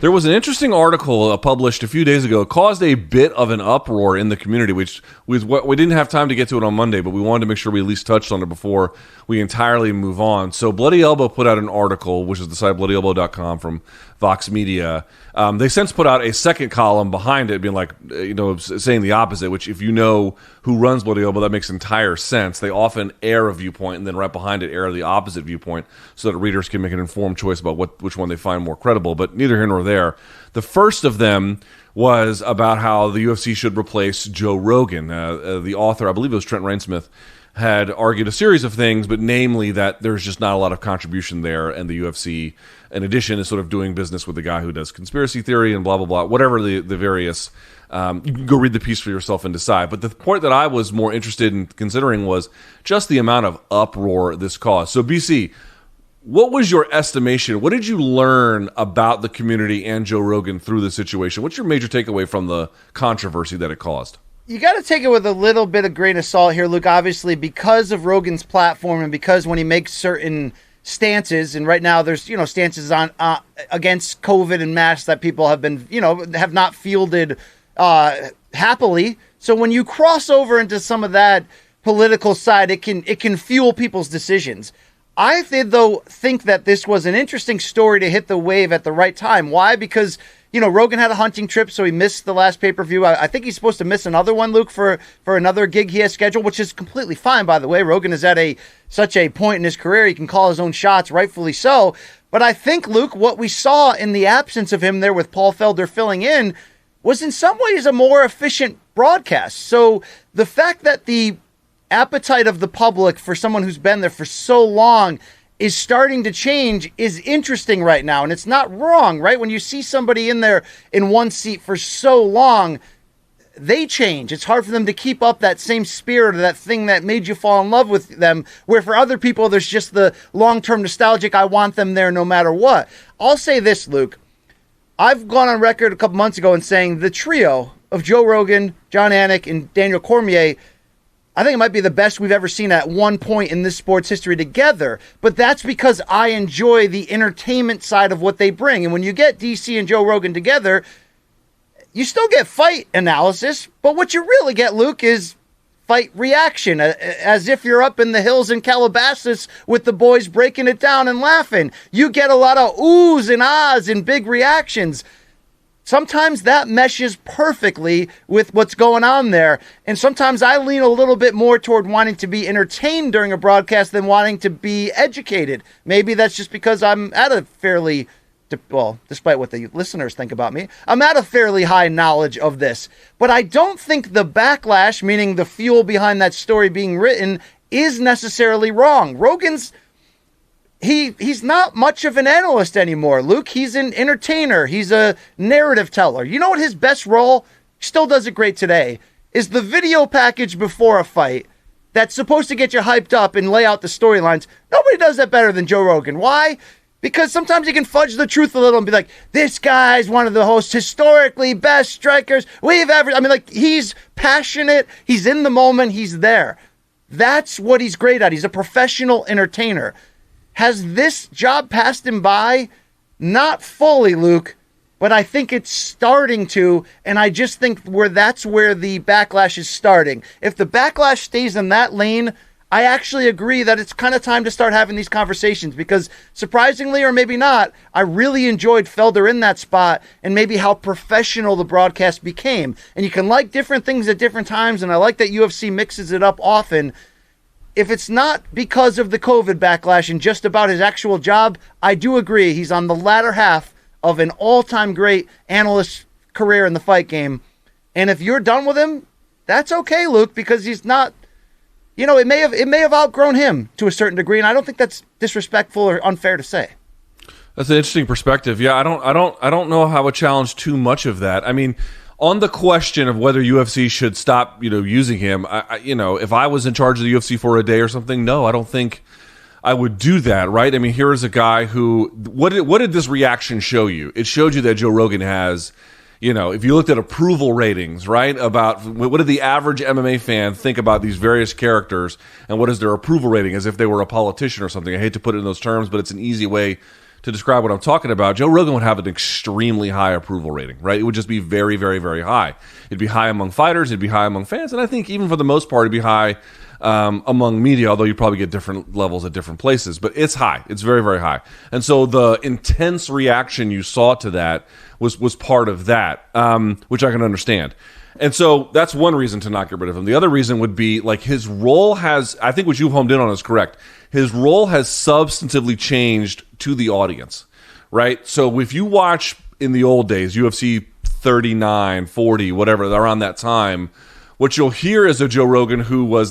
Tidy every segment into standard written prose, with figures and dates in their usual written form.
There was an interesting article published a few days ago. It caused a bit of an uproar in the community, which we didn't have time to get to it on Monday, but we wanted to make sure we at least touched on it before we entirely move on. So Bloody Elbow put out an article, which is the site bloodyelbow.com from Vox Media. They since put out a second column behind it, being like, saying the opposite, which if you know who runs Bloody Elbow, that makes entire sense. They often air a viewpoint and then right behind it air the opposite viewpoint so that readers can make an informed choice about which one they find more credible, but neither here nor there. The first of them was about how the UFC should replace Joe Rogan. The author, I believe it was Trent Reinsmith, had argued a series of things, but namely that there's just not a lot of contribution there, and the UFC, in addition, is sort of doing business with the guy who does conspiracy theory and blah, blah, blah, whatever the various... you can go read the piece for yourself and decide. But the point that I was more interested in considering was just the amount of uproar this caused. So, BC, what was your estimation? What did you learn about the community and Joe Rogan through the situation? What's your major takeaway from the controversy that it caused? You got to take it with a little bit of grain of salt here, Luke, obviously, because of Rogan's platform and because when he makes certain stances, and right now there's, stances on against COVID and masks that people have been, have not fielded happily. So when you cross over into some of that political side, it can fuel people's decisions. I did, though, think that this was an interesting story to hit the wave at the right time. Why? Because, Rogan had a hunting trip, so he missed the last pay-per-view. I think he's supposed to miss another one, Luke, for another gig he has scheduled, which is completely fine, by the way. Rogan is at such a point in his career, he can call his own shots, rightfully so. But I think, Luke, what we saw in the absence of him there with Paul Felder filling in was in some ways a more efficient broadcast. So the fact that the appetite of the public for someone who's been there for so long is starting to change is interesting right now. And it's not wrong, right? When you see somebody in there in one seat for so long, they change. It's hard for them to keep up that same spirit or that thing that made you fall in love with them, where for other people, there's just the long-term nostalgic, I want them there no matter what. I'll say this, Luke. I've gone on record a couple months ago in saying the trio of Joe Rogan, John Anik, and Daniel Cormier, I think it might be the best we've ever seen at one point in this sport's history together. But that's because I enjoy the entertainment side of what they bring. And when you get DC and Joe Rogan together, you still get fight analysis. But what you really get, Luke, is fight reaction, as if you're up in the hills in Calabasas with the boys breaking it down and laughing. You get a lot of oohs and ahs and big reactions. Sometimes that meshes perfectly with what's going on there. And sometimes I lean a little bit more toward wanting to be entertained during a broadcast than wanting to be educated. Maybe that's just because I'm at a fairly, despite what the listeners think about me, I'm at a fairly high knowledge of this. But I don't think the backlash, meaning the fuel behind that story being written, is necessarily wrong. Rogan's He's not much of an analyst anymore, Luke. He's an entertainer. He's a narrative teller. You know what his best role, still does it great today, is the video package before a fight that's supposed to get you hyped up and lay out the storylines. Nobody does that better than Joe Rogan. Why? Because sometimes he can fudge the truth a little and be like, this guy's one of the most historically best strikers we've ever... he's passionate. He's in the moment. He's there. That's what he's great at. He's a professional entertainer. Has this job passed him by? Not fully, Luke, but I think it's starting to, and I just think that's where the backlash is starting. If the backlash stays in that lane, I actually agree that it's kind of time to start having these conversations because surprisingly, or maybe not, I really enjoyed Felder in that spot and maybe how professional the broadcast became. And you can like different things at different times, and I like that UFC mixes it up often. If it's not because of the COVID backlash and just about his actual job, I do agree he's on the latter half of an all-time great analyst career in the fight game. And if you're done with him, that's okay, Luke, because he's not, it may have outgrown him to a certain degree, and I don't think that's disrespectful or unfair to say. That's an interesting perspective. Yeah, I don't know how to challenge too much of that. I mean, on the question of whether UFC should stop, using him, if I was in charge of the UFC for a day or something, no, I don't think I would do that, right? I mean, here is a guy who, what did this reaction show you? It showed you that Joe Rogan has, if you looked at approval ratings, right, about what did the average MMA fan think about these various characters and what is their approval rating as if they were a politician or something. I hate to put it in those terms, but it's an easy way to describe what I'm talking about, Joe Rogan would have an extremely high approval rating, right? It would just be very, very, very high. It'd be high among fighters, it'd be high among fans, and I think even for the most part, it'd be high among media, although you probably get different levels at different places. But it's high. It's very, very high. And so the intense reaction you saw to that was part of that, which I can understand. And so that's one reason to not get rid of him. The other reason would be like his role has, I think what you've homed in on is correct. His role has substantively changed to the audience, right? So if you watch in the old days, UFC 39, 40, whatever, around that time, what you'll hear is a Joe Rogan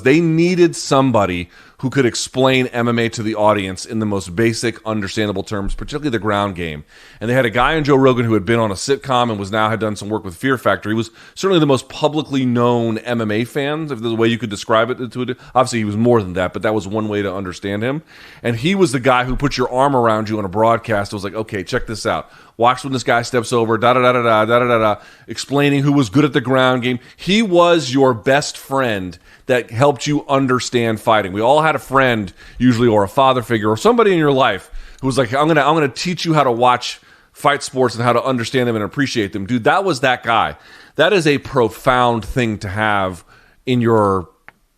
they needed somebody who could explain MMA to the audience in the most basic, understandable terms, particularly the ground game. And they had a guy in Joe Rogan who had been on a sitcom and had done some work with Fear Factor. He was certainly the most publicly known MMA fan, if there's a way you could describe it. Obviously, he was more than that, but that was one way to understand him. And he was the guy who put your arm around you on a broadcast. It was like, okay, check this out. Watch when this guy steps over, da-da-da-da-da, explaining who was good at the ground game. He was your best friend that helped you understand fighting. We all had a friend, usually, or a father figure, or somebody in your life who was like, I'm gonna teach you how to watch fight sports and how to understand them and appreciate them. Dude, that was that guy. That is a profound thing to have in your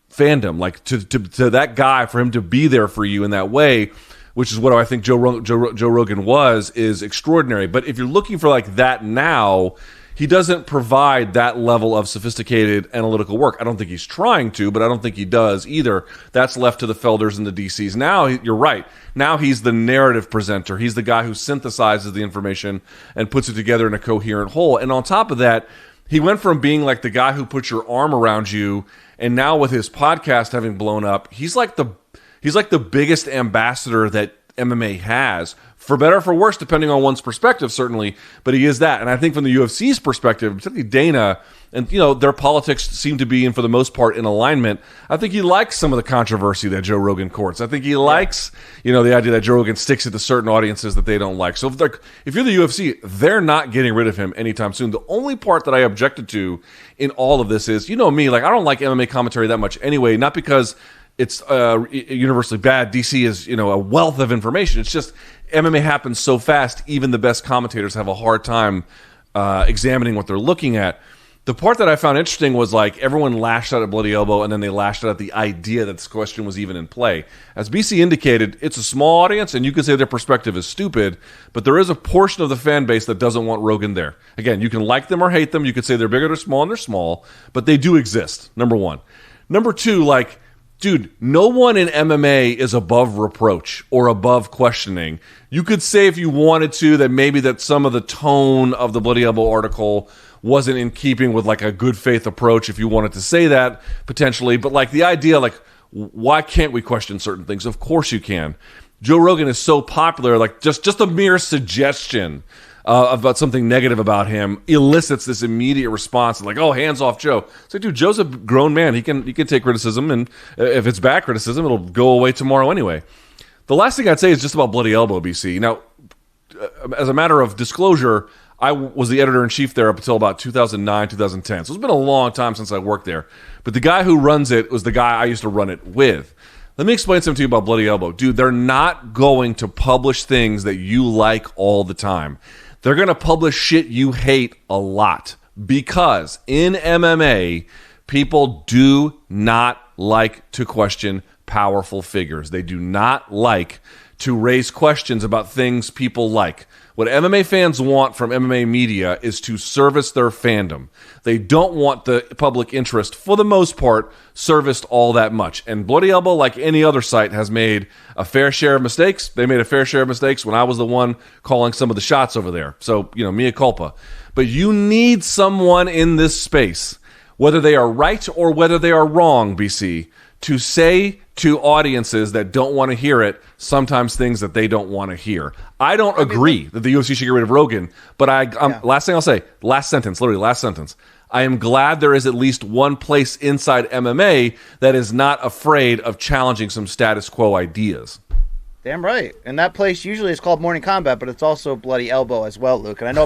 fandom. Like, to that guy, for him to be there for you in that way, which is what I think Joe Rogan is extraordinary. But if you're looking for like that now, he doesn't provide that level of sophisticated analytical work. I don't think he's trying to, but I don't think he does either. That's left to the Felders and the DCs. Now, you're right. Now he's the narrative presenter. He's the guy who synthesizes the information and puts it together in a coherent whole. And on top of that, he went from being like the guy who puts your arm around you, and now with his podcast having blown up, he's like the biggest ambassador that MMA has, for better or for worse, depending on one's perspective, certainly. But he is that. And I think from the UFC's perspective, particularly Dana, and their politics seem to be, and for the most part, in alignment. I think he likes some of the controversy that Joe Rogan courts. I think he likes, the idea that Joe Rogan sticks it to certain audiences that they don't like. So if you're the UFC, they're not getting rid of him anytime soon. The only part that I objected to in all of this is, me, like I don't like MMA commentary that much anyway, not because it's universally bad. DC is, a wealth of information. It's just MMA happens so fast, even the best commentators have a hard time examining what they're looking at. The part that I found interesting was like everyone lashed out at Bloody Elbow, and then they lashed out at the idea that this question was even in play. As BC indicated, it's a small audience, and you could say their perspective is stupid, but there is a portion of the fan base that doesn't want Rogan there. Again, you can like them or hate them. You could say they're big or small, and they're small, but they do exist, number one. Number two, like, dude, no one in MMA is above reproach or above questioning. You could say if you wanted to that maybe that some of the tone of the Bloody Elbow article wasn't in keeping with like a good faith approach, if you wanted to say that potentially. But like the idea, like, why can't we question certain things? Of course you can. Joe Rogan is so popular, like just a mere suggestion about something negative about him elicits this immediate response, like, "Oh, hands off, Joe." It's like, dude, Joe's a grown man. He can take criticism, and if it's bad criticism, it'll go away tomorrow anyway. The last thing I'd say is just about Bloody Elbow, BC. Now, as a matter of disclosure, I was the editor-in-chief there up until about 2009, 2010. So it's been a long time since I worked there. But the guy who runs it was the guy I used to run it with. Let me explain something to you about Bloody Elbow. Dude, they're not going to publish things that you like all the time. They're going to publish shit you hate a lot. Because in MMA, people do not like to question powerful figures. They do not like to raise questions about things people like. What MMA fans want from MMA media is to service their fandom. They don't want the public interest, for the most part, serviced all that much. And Bloody Elbow, like any other site, has made a fair share of mistakes. They made a fair share of mistakes when I was the one calling some of the shots over there. So, mea culpa. But you need someone in this space, whether they are right or whether they are wrong, BC, to say to audiences that don't want to hear it sometimes things that they don't want to hear. I don't agree that the UFC should get rid of Rogan, but last thing I'll say, last sentence. I am glad there is at least one place inside MMA that is not afraid of challenging some status quo ideas. Damn right. And that place usually is called Morning Combat, but it's also Bloody Elbow as well, Luke. And I know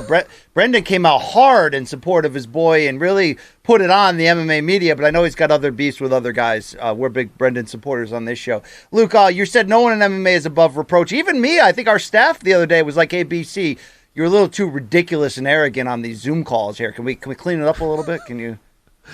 Brendan came out hard in support of his boy and really put it on the MMA media, but I know he's got other beefs with other guys. We're big Brendan supporters on this show. Luke, you said no one in MMA is above reproach. Even me, I think our staff the other day was like, ABC, you're a little too ridiculous and arrogant on these Zoom calls here. Can we clean it up a little bit? Can you...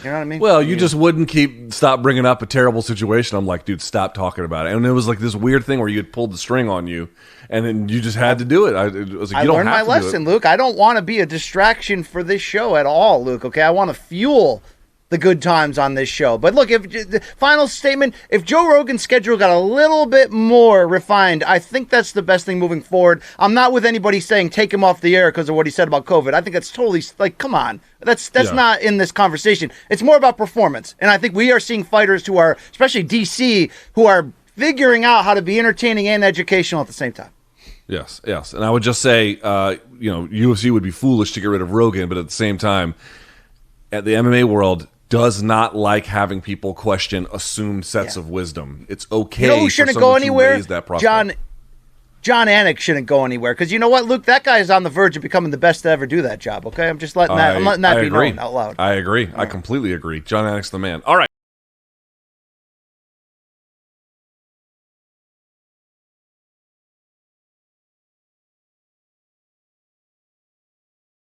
You know what I mean? Well, you just wouldn't stop bringing up a terrible situation. I'm like, dude, stop talking about it. And it was like this weird thing where you had pulled the string on you, and then you just had to do it. I was like, you don't learned have my to lesson, do it. Luke. I don't want to be a distraction for this show at all, Luke. Okay, I want to fuel the good times on this show. But look, if final statement, if Joe Rogan's schedule got a little bit more refined, I think that's the best thing moving forward. I'm not with anybody saying take him off the air because of what he said about COVID. I think that's totally, like, come on. That's not in this conversation. It's more about performance. And I think we are seeing fighters who are, especially DC, who are figuring out how to be entertaining and educational at the same time. Yes. And I would just say, UFC would be foolish to get rid of Rogan, but at the same time, at the MMA world, does not like having people question assumed sets of wisdom. It's okay. You know who shouldn't go anywhere? John Anik shouldn't go anywhere because you know what, Luke, that guy is on the verge of becoming the best to ever do that job. Okay, I'm letting that be known out loud. I agree. I completely agree. John Anik's the man. All right.